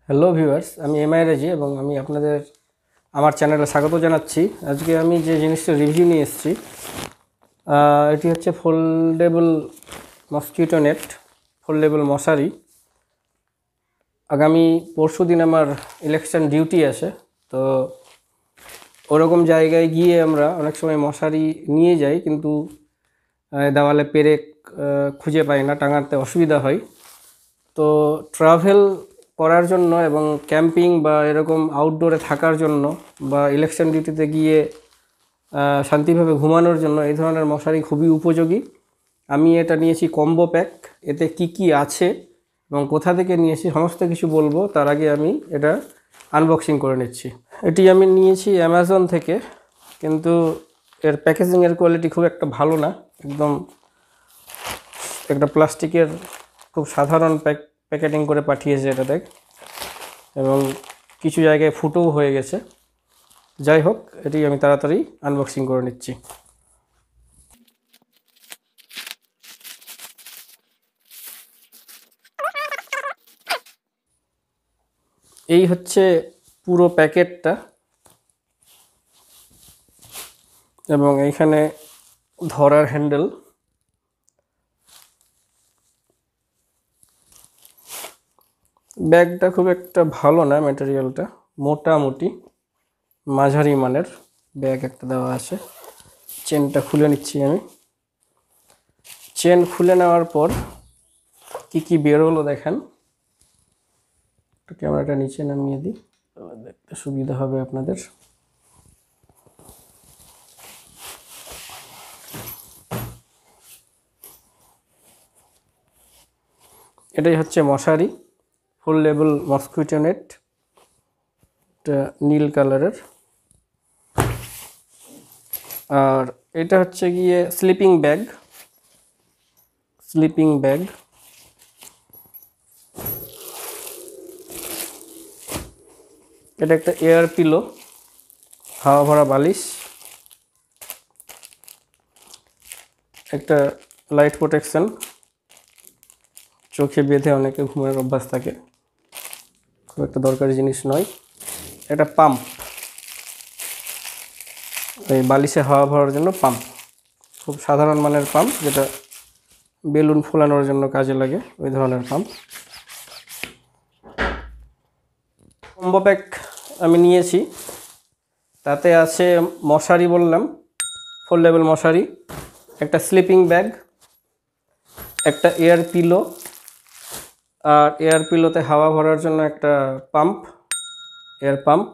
Hello viewers, আমি MI রাজি এবং আমি আপনাদের আমার চ্যানেলে স্বাগত জানাচ্ছি। আজকে আমি যে জিনিসটা রিভিউ নিয়ে এসেছি এটি হচ্ছে ফোল্ডেবল মসকিউটো নেট, ফোল্ডেবল মশারি। আগামী পরশু দিন আমার ইলেকশন ডিউটি আছে, তো ওরকম জায়গায় গিয়ে আমরা অনেক সময় মশারি নিয়ে যাই, কিন্তু দেওয়ালে পেরেক খুঁজে পাই না, টাঙাতে অসুবিধা হয়। তো ট্রাভেল করার জন্য এবং ক্যাম্পিং বা এরকম আউটডোরে থাকার জন্য বা ইলেকশন ডিউটিতে গিয়ে শান্তিভাবে ঘুমানোর জন্য এই ধরনের মশারি খুবই উপযোগী। আমি এটা নিয়েছি কম্বো প্যাক। এতে কি কি আছে এবং কোথা থেকে নিয়েছি সমস্ত কিছু বলবো, তার আগে আমি এটা আনবক্সিং করে নিচ্ছি। এটি আমি নিয়েছি অ্যামাজন থেকে, কিন্তু এর প্যাকেজিংয়ের কোয়ালিটি খুব একটা ভালো না। একদম একটা প্লাস্টিকের খুব সাধারণ প্যাকেটিং করে পাঠিয়েছে এটা দেখ, এবং কিছু জায়গায় ফুটোও হয়ে গেছে। যাই হোক, এটি আমি তাড়াতাড়ি আনবক্সিং করে নিচ্ছি। এই হচ্ছে পুরো প্যাকেটটা, এবং এইখানে ধরার হ্যান্ডেল। ব্যাগটা খুব একটা ভালো না, ম্যাটেরিয়ালটা মোটামুটি মাঝারি মানের ব্যাগ একটা দেওয়া আছে। চেনটা খুলে নিচ্ছি আমি। চেন খুলে নেওয়ার পর কি কি বেরোলো দেখেন। একটু ক্যামেরাটা নিচে নামিয়ে দিই, দেখতে সুবিধা হবে আপনাদের। এটাই হচ্ছে মশারি, ফোল্ডেবল মসকিউটো নেট, এটা নীল কালারের। আর এটা হচ্ছে গিয়ে স্লিপিং ব্যাগ। এটা একটা এয়ার পিলো, হাওয়া ভরা বালিশ, একটা লাইট প্রোটেকশন, চোখে বেঁধে অনেকে ঘুমের অভ্যাস থাকে, খুব একটা দরকারি জিনিস নয়। একটা পাম্প, এই বালিশে হাওয়া ভরার জন্য পাম্প, খুব সাধারণ মানের পাম্প, যেটা বেলুন ফোলানোর জন্য কাজে লাগে, ওই ধরনের পাম্প। কম্বো প্যাক আমি নিয়েছি, তাতে আছে মশারি বললাম, ফোল্ডেবল মশারি, একটা স্লিপিং ব্যাগ, একটা এয়ার পিলো, আর এয়ার পিলোতে হাওয়া ভরার জন্য একটা পাম্প, এয়ার পাম্প,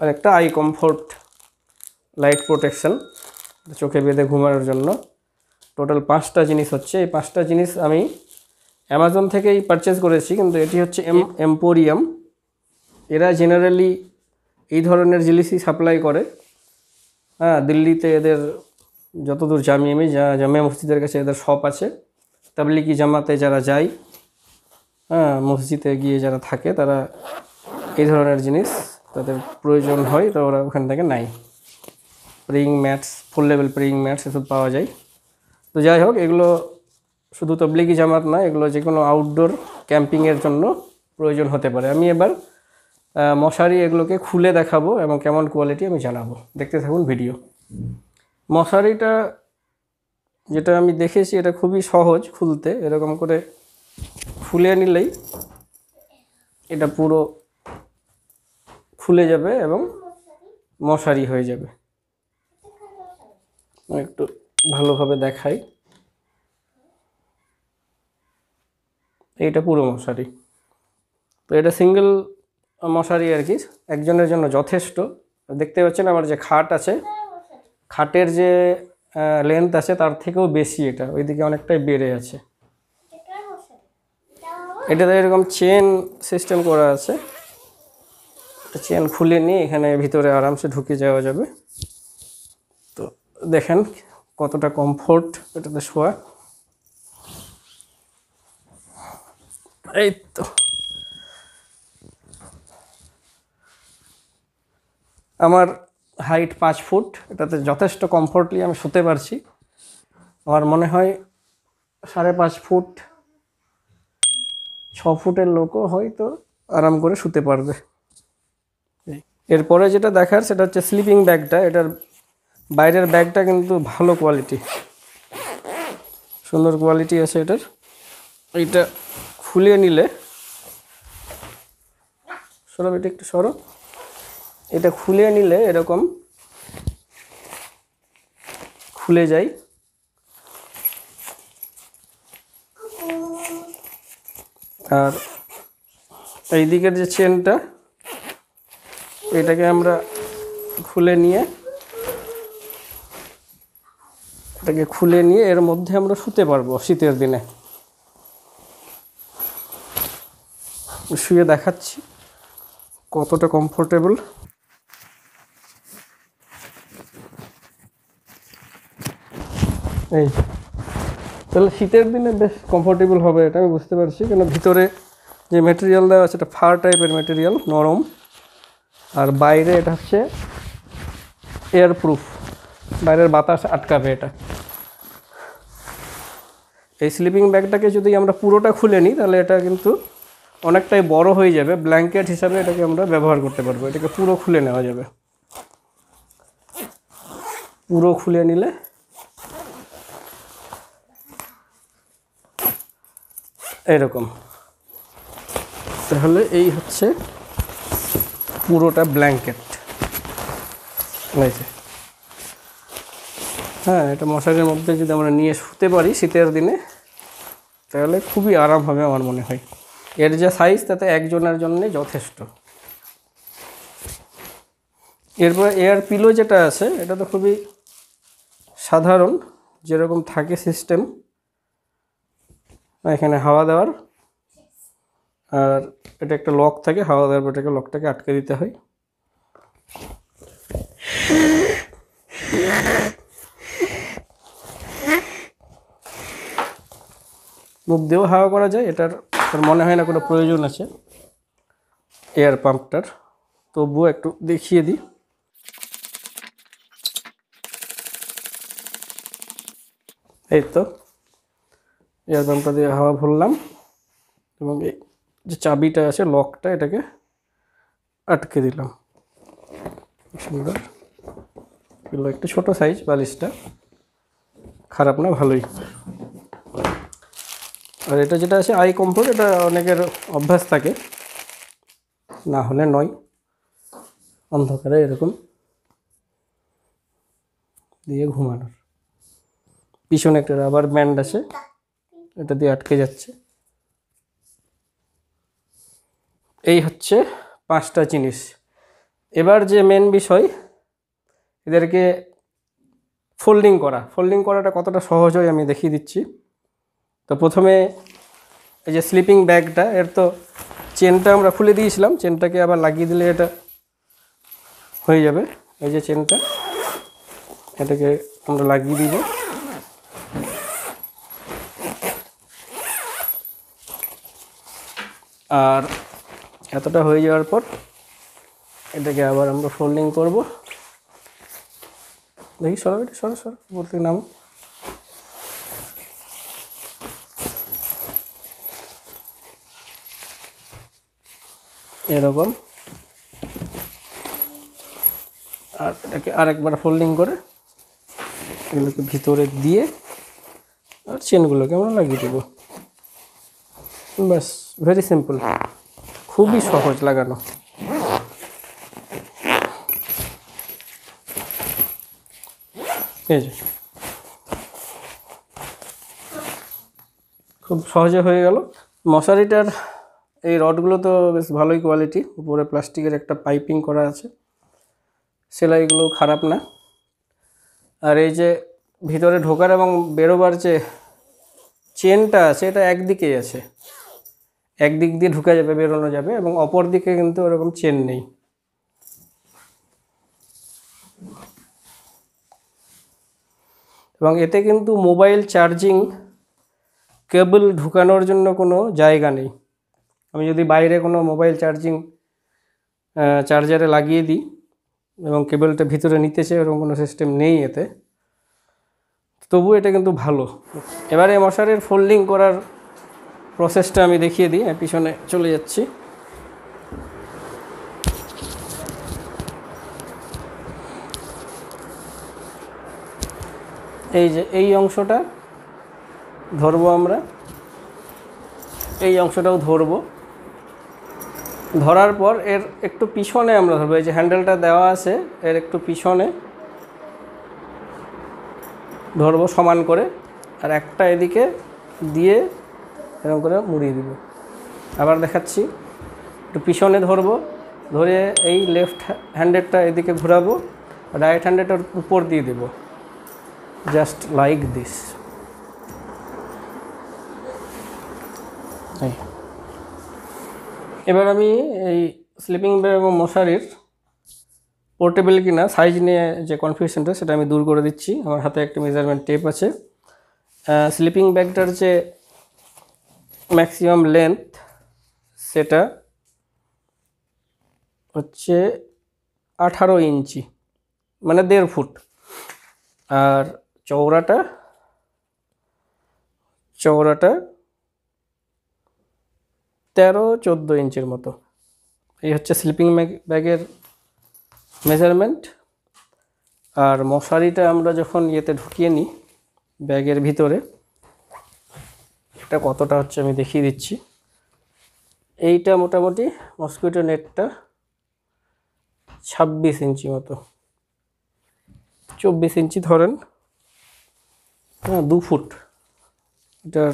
আর একটা আই কমফোর্ট লাইট প্রোটেকশন, চোখে বেঁধে ঘুমানোর জন্য। টোটাল 5টা জিনিস হচ্ছে। এই 5টা জিনিস আমি অ্যামাজন থেকেই পারচেজ করেছি, কিন্তু এটি হচ্ছে এম্পোরিয়াম। এরা জেনারেলি এই ধরনের জিনিসই সাপ্লাই করে। দিল্লিতে এদের যতদূর জামিয়া মসজিদের কাছে এদের শপ আছে। তাবলিগি জামাতে যারা যায়, মসজিদে গিয়ে যারা থাকে, তারা এই ধরনের জিনিস তাদের প্রয়োজন হয়, তো ওরা ওখান থেকে নেয়। Praying mats, foldable praying mats এসব পাওয়া যায়। তো যাই হোক, এগুলো শুধু তবলিগি জামাত না, এগুলো যে কোনো আউটডোর ক্যাম্পিংয়ের জন্য প্রয়োজন হতে পারে। আমি এবার মশারি এগুলোকে খুলে দেখাবো এবং কেমন কোয়ালিটি আমি জানাবো। দেখতে থাকুন ভিডিও। মশারিটা যেটা আমি দেখেছি, এটা খুবই সহজ খুলতে। এরকম করে খুলে নিলেই এটা পুরো খুলে যাবে এবং মশারি হয়ে যাবে। একটু ভালোভাবে দেখাই। এইটা পুরো মশারি। তো এটা সিঙ্গেল মশারি আর কি, একজনের জন্য যথেষ্ট। দেখতে পাচ্ছেন আমার যে খাট আছে, খাটের যে লেন্থ আছে তার থেকেও বেশি, এটা ওইদিকে অনেকটাই বেড়ে আছে। এটাতে এরকম চেন সিস্টেম করা আছে, চেন খুলে নিয়ে এখানে ভিতরে আরামসে ঢুকে যাওয়া যাবে। তো দেখেন কতটা কমফোর্ট এটাতে শোয়া। এই তো আমার হাইট 5 ফুট, এটাতে যথেষ্ট কমফোর্টলি আমি শুতে পারছি। আমার মনে হয় 5.5 ফুট 6 ফুটের লোকও হয়তো আরাম করে শুতে পারবে। এরপরে যেটা দেখার সেটা হচ্ছে স্লিপিং ব্যাগটা। এটার বাইরের ব্যাগটা কিন্তু ভালো কোয়ালিটি, সুন্দর কোয়ালিটি আছে এটার। এইটা খুলে নিলে, সরব এটা একটু সরব, এটা খুলে নিলে এরকম খুলে যায়। আর এই দিকের যে চেনটা, এটাকে আমরা খুলে নিয়ে এর মধ্যে আমরা শুতে পারবো শীতের দিনে। শুয়ে দেখাচ্ছি কতটা কমফোর্টেবল। এই তাহলে শীতের দিনে বেশ কমফোর্টেবল হবে, এটা আমি বুঝতে পারছি। কেন ভিতরে যে ম্যাটেরিয়াল দেওয়া আছে এটা ফার টাইপের ম্যাটেরিয়াল, নরম। আর বাইরে এটা হচ্ছে এয়ার প্রুফ, বাইরের বাতাস আটকাবে এটা। এই স্লিপিং ব্যাগটাকে যদি আমরা পুরোটা খুলে নিই তাহলে এটা কিন্তু অনেকটাই বড় হয়ে যাবে, ব্ল্যাঙ্কেট হিসাবে এটাকে আমরা ব্যবহার করতে পারবো। এটাকে পুরো খুলে নেওয়া যাবে। পুরো খুলে নিলে এরকম, তাহলে এই হচ্ছে পুরোটা ব্ল্যাঙ্কেট। হ্যাঁ, এটা মশারির মধ্যে যদি আমরা নিয়ে শুতে পারি শীতের দিনে তাহলে খুবই আরাম হবে আমার মনে হয়। এর যে সাইজ তাতে একজনের জন্য যথেষ্ট। এরপর এয়ার পিলো যেটা আছে এটা তো খুবই সাধারণ, যেরকম থাকে সিস্টেম। এখানে হাওয়া দেওয়ার, আর এটা একটা লক থাকে, হাওয়া দেওয়ার পর এটাকে লকটাকে আটকে দিতে হয়। মুখ দিয়েও হাওয়া করা যায়, এটার মনে হয় না কোনো প্রয়োজন আছে এয়ার পাম্পটার, তবুও একটু দেখিয়ে দিই। এই তো এয়ার পাম্পটা দিয়ে হাওয়া ভরলাম এবং এই যে চাবিটা আছে লকটা, এটাকে আটকে দিলাম। সুন্দর, এগুলো একটু ছোটো সাইজ, বালিশটা খারাপ না, ভালোই। আর এটা যেটা আছে আই কমফোর্ট, এটা অনেকের অভ্যাস থাকে, না হলে নয়। অন্ধকারে এরকম দিয়ে ঘুমানোর। পিছনে একটা রাবার ব্যান্ড আছে, এটা দিয়ে আটকে যাচ্ছে। এই হচ্ছে 5টা জিনিস। এবার যে মেন বিষয়, এদেরকে ফোল্ডিং করাটা কতটা সহজ হয় আমি দেখিয়ে দিচ্ছি। তো প্রথমে এই যে স্লিপিং ব্যাগটা, এর তো চেনটা আমরা খুলে দিয়েছিলাম, চেনটাকে আবার লাগিয়ে দিলে এটা হয়ে যাবে। এই যে চেনটা, এটাকে আমরা লাগিয়ে দিব। আর এতটা হয়ে যাওয়ার পর এটাকে আবার আমরা ফোল্ডিং করব। দেখি সরো, এটা সরো বলতে নামো। এরকম। আর এটাকে আরেকবার ফোল্ডিং করে এগুলোকে ভিতরে দিয়ে আর চেনগুলোকে আমরা লাগিয়ে দেবো। ব্যাস, ভেরি সিম্পল, খুবই সহজ লাগানো। এই যে খুব সহজে হয়ে গেল। মশারিটার এই রডগুলো তো বেশ ভালোই কোয়ালিটি, উপরে প্লাস্টিকের একটা পাইপিং করা আছে, সেলাইগুলো খারাপ না। আর এই যে ভিতরে ঢোকার এবং বেরোবার যে চেনটা আছে এটা একদিকেই আছে, একদিক দিয়ে ঢুকে যাবে, বেরোনো যাবে, এবং অপর দিকে কিন্তু ওরকম চেন নেই। এবং এতে কিন্তু মোবাইল চার্জিং কেবল ঢুকানোর জন্য কোনো জায়গা নেই। আমি যদি বাইরে কোনো মোবাইল চার্জারে লাগিয়ে দিই এবং কেবলটা ভিতরে নিতে চাই, এরকম কোনো সিস্টেম নেই এতে, তবু এটা কিন্তু ভালো। এবারে মশারির ফোল্ডিং করার প্রসেসটা আমি দেখিয়ে দিই, পিছনে চলে যাচ্ছি। এই যে এই অংশটা ধরবো আমরা, এই অংশটাও ধরবো। ধরার পর এর একটু পিছনে আমরা ধরবো, এই যে হ্যান্ডেলটা দেওয়া আছে এর একটু পিছনে ধরবো সমান করে, আর একটা এদিকে দিয়ে এরকম করে মুড়িয়ে দিব। আবার দেখাচ্ছি, একটু পিছনে ধরবো, ধরে এই লেফট হ্যান্ডেডটা এদিকে ঘোরাবো, রাইট হ্যান্ডেডটার উপর দিয়ে দেব, জাস্ট লাইক দিস। এবার আমি এই স্লিপিং ব্যাগ এবং মশারির পোর্টেবল কিনা সাইজ নিয়ে যে কনফিউশনটা সেটা আমি দূর করে দিচ্ছি। আমার হাতে একটা মেজারমেন্ট টেপ আছে। স্লিপিং ব্যাগটার যে ম্যাক্সিমাম লেন্থ সেটা হচ্ছে 18 ইঞ্চি, মানে 1.5 ফুট। আর চওড়াটা 13-14 ইঞ্চির মতো। এই হচ্ছে স্লিপিং ব্যাগের মেজারমেন্ট। আর মশারিটা আমরা যখন ইয়েতে ঢুকিয়ে নিই ব্যাগের ভিতরে, এটা কতটা হচ্ছে আমি দেখিয়ে দিচ্ছি। এইটা মোটামুটি মসকিউটো নেটটা 26 ইঞ্চি মতো, 24 ইঞ্চি ধরেন, হ্যাঁ 2 ফুট, এটার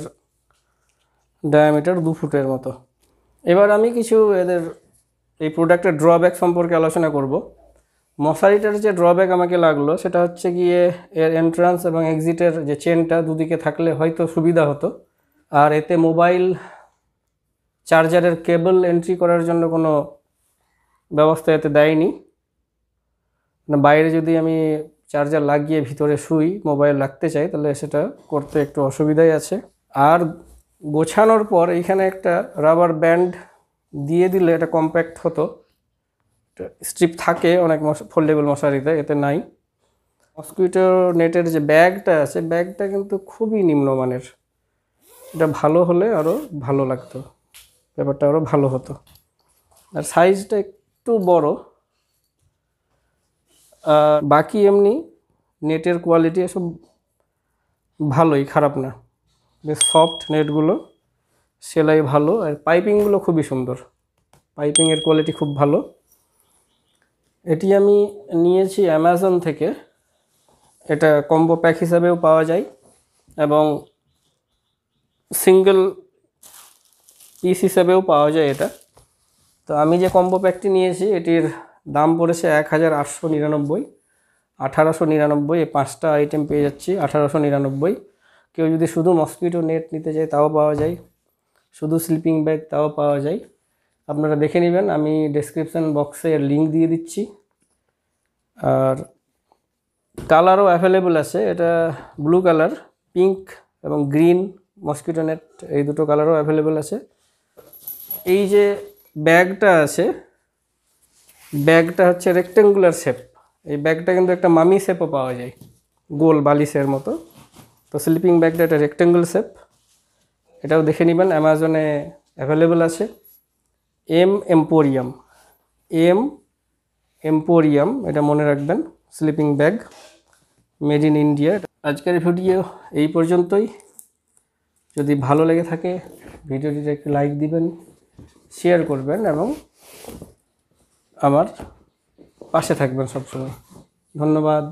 ডায়ামিটার 2 ফুটের মতো। এবার আমি কিছু এদের এই প্রোডাক্টের ড্রব্যাক সম্পর্কে আলোচনা করব। মশারিটার যে ড্রব্যাক আমাকে লাগলো সেটা হচ্ছে গিয়ে এর এন্ট্রান্স এবং এক্সিটের যে চেনটা দুদিকে থাকলে হয়তো সুবিধা হতো। আর এতে মোবাইল চার্জারের কেবল এন্ট্রি করার জন্য কোনো ব্যবস্থা এতে দেয়নি। বাইরে যদি আমি চার্জার লাগিয়ে ভিতরে শুই মোবাইল রাখতে চাই তাহলে সেটা করতে একটু অসুবিধাই আছে। আর গোছানোর পর এইখানে একটা রাবার ব্যান্ড দিয়ে দিলে এটা কম্প্যাক্ট হতো। স্ট্রিপ থাকে অনেক ফোল্ডেবল মশারিতে, এতে নাই। মসকিউটো নেটের যে ব্যাগটা আছে ব্যাগটা কিন্তু খুবই নিম্নমানের, এটা ভালো হলে আরও ভালো লাগতো, ব্যাপারটা আরও ভালো হতো। আর সাইজটা একটু বড়। বাকি এমনি নেটের কোয়ালিটি এসব ভালোই, খারাপ না, বেশ সফট নেটগুলো, সেলাই ভালো, আর পাইপিংগুলো খুবই সুন্দর, পাইপিংয়ের কোয়ালিটি খুব ভালো। এটি আমি নিয়েছি অ্যামাজন থেকে। এটা কম্বো প্যাক হিসাবেও পাওয়া যায় এবং সিঙ্গেল পিস হিসাবেও পাওয়া যায় এটা। তো আমি যে কম্বো প্যাকটি নিয়েছি এটির দাম পড়েছে 1899, 1899। এই 5টা আইটেম পেয়ে যাচ্ছি 1899। কেউ যদি শুধু মসকিউটো নেট নিতে চায় তাও পাওয়া যায়, শুধু স্লিপিং ব্যাগ তাও পাওয়া যায়। আপনারা দেখে নেবেন, আমি ডেসক্রিপশন বক্সে লিঙ্ক দিয়ে দিচ্ছি। আর কালারও অ্যাভেলেবল আছে, এটা ব্লু কালার, পিঙ্ক এবং গ্রিন মসকিউটো নেট, এই দুটো কালারও অ্যাভেলেবল আছে। এই যে ব্যাগটা আছে, ব্যাগটা হচ্ছে রেক্টেঙ্গুলার শেপ। এই ব্যাগটা কিন্তু একটা মামি শেপও পাওয়া যায়, গোল বালিশের মতো। তো স্লিপিং ব্যাগটা একটা রেক্টেঙ্গল শেপ, এটাও দেখে নেবেন, অ্যামাজনে অ্যাভেলেবল আছে। এম এম্পোরিয়াম, এটা মনে রাখবেন, sleeping bag, made in India. আজকের ভিডিও এই পর্যন্তই। যদি ভালো লেগে থাকে ভিডিওটিতে একটু লাইক দিবেন, শেয়ার করবেন এবং আমার পাশে থাকবেন সবসময়। ধন্যবাদ।